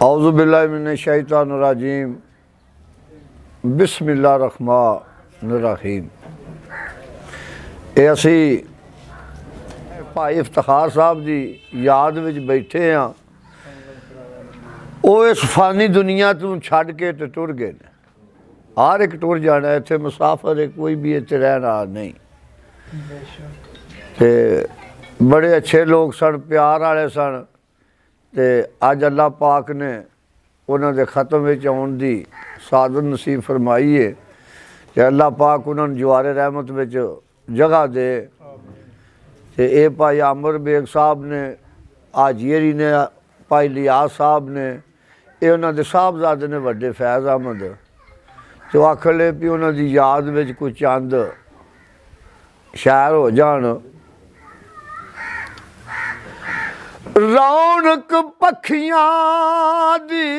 औज़ु बिल्लाहि मिनश शैतानिर रजीम बिस्मिल्लाहिर रहमानिर रहीम। असी भाई इफ्तिखार साहब की याद में बैठे हाँ। वो इस फानी दुनिया तू छड़ के तो टुर गए ने। हर एक टुर जाना, इत्थे मुसाफर है, कोई भी इत्थे रहना नहीं। ते बड़े अच्छे लोग सन, प्यार वाले सन। ते अज अल्लाह पाक ने उन्होंने ख़त्म विच आउण दी सादत नसीब फरमाई है कि अल्लाह पाक उन्होंने जवारे रहमत विच जगह दे। ते ये भाई आमर बेग साहब ने, हाजीरी ने, भाई लियाज साहब ने, ये उन्होंने साहबजादे ने वड्डे फैज़ अहमद। तो आखन ले भी उन्होंने याद विच कुछ चंद शायर हो जान। रौनक पखियां दी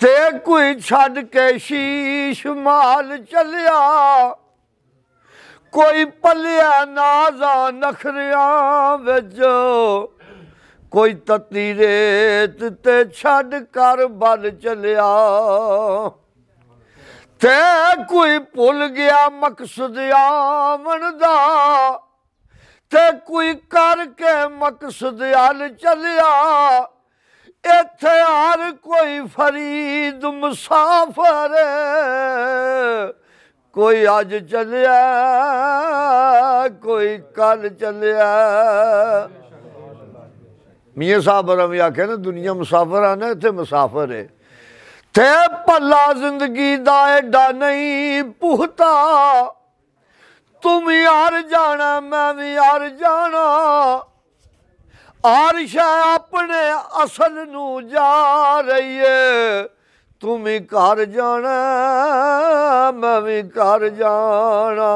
ते कोई छड़ के शीश माल चलिया, कोई पलिया नाजा नखरियां विच, कोई तती रेत ते छड़ कर बल चलिया। ते कोई भुल गया मकसद आमन दा, ते कोई करके मकसद अल चलिया। इत्थे हर कोई फरीद मुसाफर, कोई अज चलिया कोई कल चलिया। मियाँ साहब रमी आखे ना, दुनिया मुसाफर आना, इत्थे मुसाफर है। थे भला जिंदगी दा एडा नहीं पुखता, तुम यार जाना मैं भी यार जाना। हर शय अपने असल नू जा रही है, तुम ही घर जाना मैं भी घर जाना।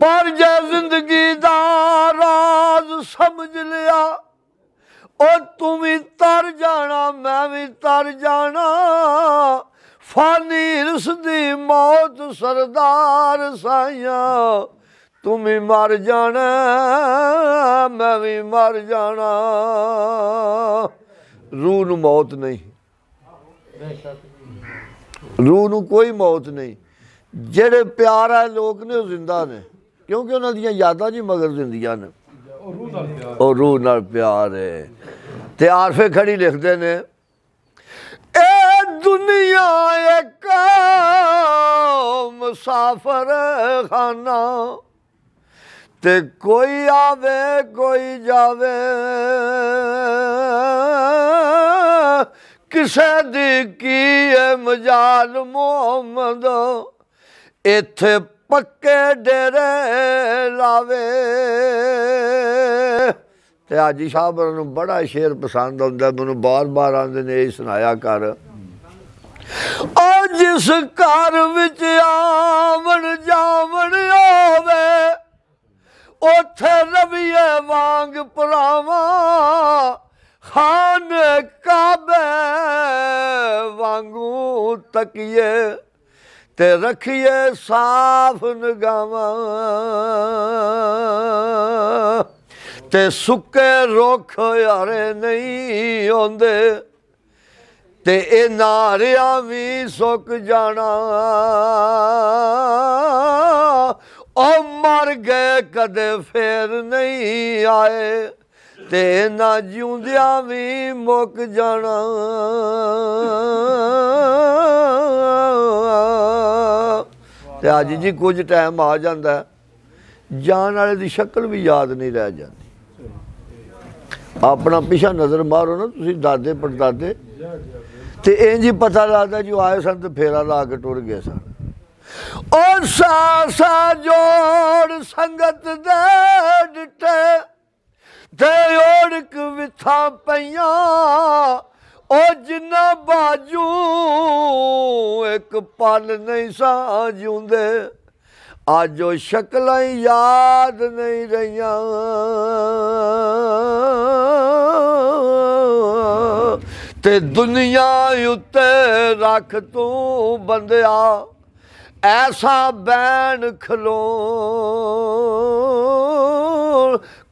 पर जे जिंदगी दा राज समझ लिया, ओ तुम ही तर जाना मैं भी तर जाना। फानी रसदी मौत सरदार साइया, तुम ही मर जाना मैं भी मर जाना। रूह नू मौत नहीं, रूह नू कोई मौत नहीं। जेड़े प्यार है लोग ने जिंदा ने, क्योंकि उन्होंने दियां यादां जी मगर जिंदियां ने, और रूह नाल प्यार है। ते आरफे खड़ी लिखते ने, ए दुनिया एक मुसाफर खाना, ते कोई आवे कोई जावे। किसे दी की मजाल मोहम्मद, इत्थे पक्के डेरे लावे। ते हाजी साहब नूं बड़ा शेर पसंद आउंदा, मैनूं बार बार आंदे ने यही सुनाया कर। ओ जिस घर विच आवन जावन होवे, ओथे रविए वांग परावा। खान काबे वांगू तकिए, ते रखिए साफ निगावां। ते सुके रुख यारे नहीं होंदे, ते ए नारिया भी सुक जाना। ओ मर गए कदे फिर नहीं आए, ते ना जिउंदिया भी मुक जाना। ते अज जी कुछ टाइम आ जाता है, जान वाले की शक्ल भी याद नहीं रह जाती। अपना पिछा नज़र मारो ना तुसी, दादे परदादे, ते इंज ही पता लगता जो आए सन तो फेरा ला के टुर गए सन। और सा जोड़ संगत दे डिटे, ते ओढ़क विथा पईया। ओ जिन्ना बाजू एक पल नहीं सा जिउंदे, अज ओ शक्लां याद नहीं रहियां। ते दुनिया उत्ते रख तू बंदिया, ऐसा बैन खलो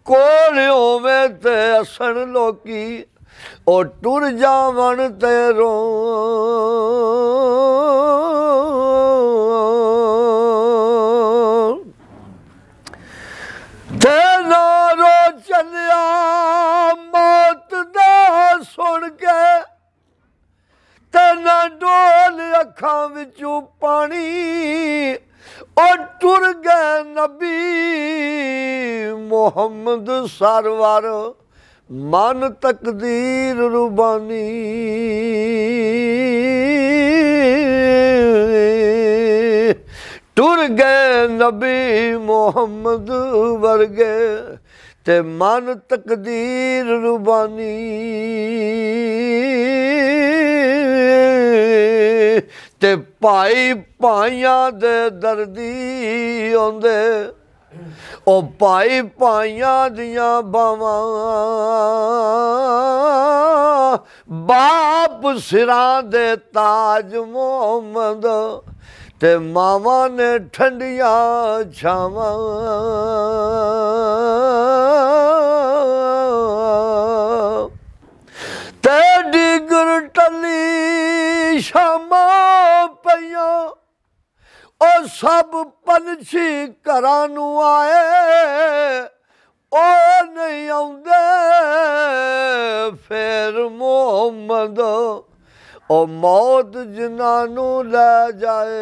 कोल होवे ते असन लोकी ਉਹ ਟੁਰ ਜਾਵਣ ਤੇਰੋਂ ਤੇ ਨਾਰੋ ਚੱਲਿਆ ਮੌਤ ਦਾ ਸੁਣ ਕੇ ਤੇ ਨਾ ਡੋਲ ਅੱਖਾਂ ਵਿੱਚੋਂ ਪਾਣੀ ਉਹ ਟੁਰ ਗਏ ਨਬੀ ਮੁਹੰਮਦ ਸਰਵਰ ਮਨ ਤਕਦੀਰ ਰੁਬਾਨੀ ਟੁਰ ਗਏ ਨਬੀ ਮੁਹੰਮਦ ਵਰਗੇ ਤੇ ਮਨ ਤਕਦੀਰ ਰੁਬਾਨੀ ਤੇ ਭਾਈ ਭਾਈਆਂ ਦੇ ਦਰਦੀ ਆਉਂਦੇ ਉਹ ਭਾਈ ਭਾਈਆਂ ਦੀਆਂ ਬਾਵਾਂ ਬਾਪ ਸਿਰਾਂ ਦੇ ਤਾਜ ਮੁਹੰਮਦ ਤੇ ਮਾਵਾਂ ਨੇ ਠੰਡੀਆਂ ਛਾਵਾਂ ਤੇ ਡਿਗਰ ਟੱਲੀ ਸ਼ਾਮਾਂ ਪਈਆਂ ਉਹ ਸਭ ਪੰਛੀ ਘਰਾਂ ਨੂੰ ਆਏ ਉਹ ਨਹੀਂ ਆਉਂਦੇ ਫਿਰ ਮੁਹੰਮਦ ਉਹ ਮੌਤ ਜਿਨ੍ਹਾਂ ਨੂੰ ਲੈ ਜਾਏ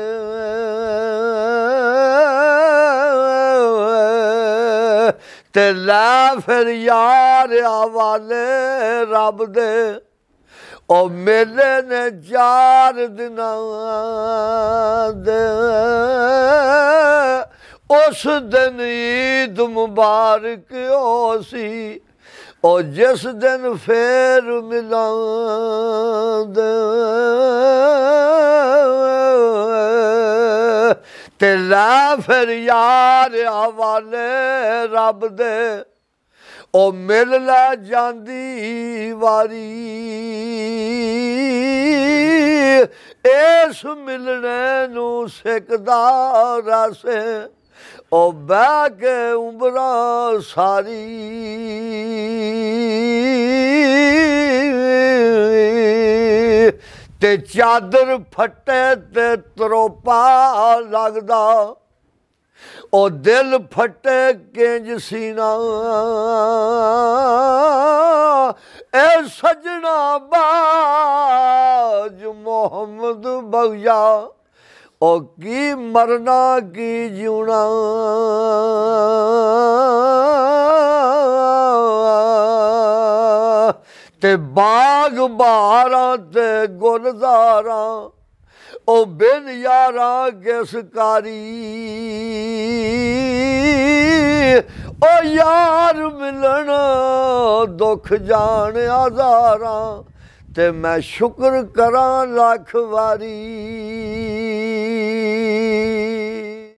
ਤੇ ਲੈ ਫਿਰ ਯਾਰ ਹਵਾਲੇ ਰੱਬ ਦੇ ਉਹ ਮੇਲੇ ਨੇ 4 ਦਿਨਾਂ ਦੇ ਉਸ ਦਿਨ ਈਦ ਮੁਬਾਰਕ ਹੋ ਸੀ ਉਹ ਜਿਸ ਦਿਨ ਫੇਰ ਮਿਲਾਂਦੇ ਤੇ ਲੈ ਫਿਰ ਯਾਰ ਹਵਾਲੇ ਰੱਬ ਦੇ ਉਹ ਮਿਲ ਲੈ ਜਾਂਦੀ ਵਾਰੀ ਇਸ ਮਿਲਣੇ ਨੂੰ ਸਿੱਖਦਾ ਰਸ ਉਹ ਬਹਿ ਕੇ ਉਮਰਾਂ ਸਾਰੀ ਤੇ ਚਾਦਰ ਫੱਟੇ ਤੇ ਤਰੋਪਾ ਲੱਗਦਾ ਉਹ ਦਿਲ ਫੱਟੇ ਕਿੰਜ ਸੀਨਾ ਐ ਸਜਣਾ ਬਾਜ ਮੁਹੰਮਦ ਬਗਿਆ ਉਹ ਕੀ ਮਰਨਾ ਕੀ ਜਿਉਣਾ ਤੇ ਬਾਗ ਬਹਾਰਾਂ ਤੇ ਗੁਲਜ਼ਾਰਾਂ ਉਹ ਬਿਨ ਯਾਰਾਂ ਗਿਸਕਾਰੀ ਉਹ ਯਾਰ ਮਿਲਣ ਦੁੱਖ ਜਾਣ ਹਜ਼ਾਰਾਂ ਤੇ ਮੈਂ ਸ਼ੁਕਰ ਕਰਾਂ ਲੱਖ ਵਾਰੀ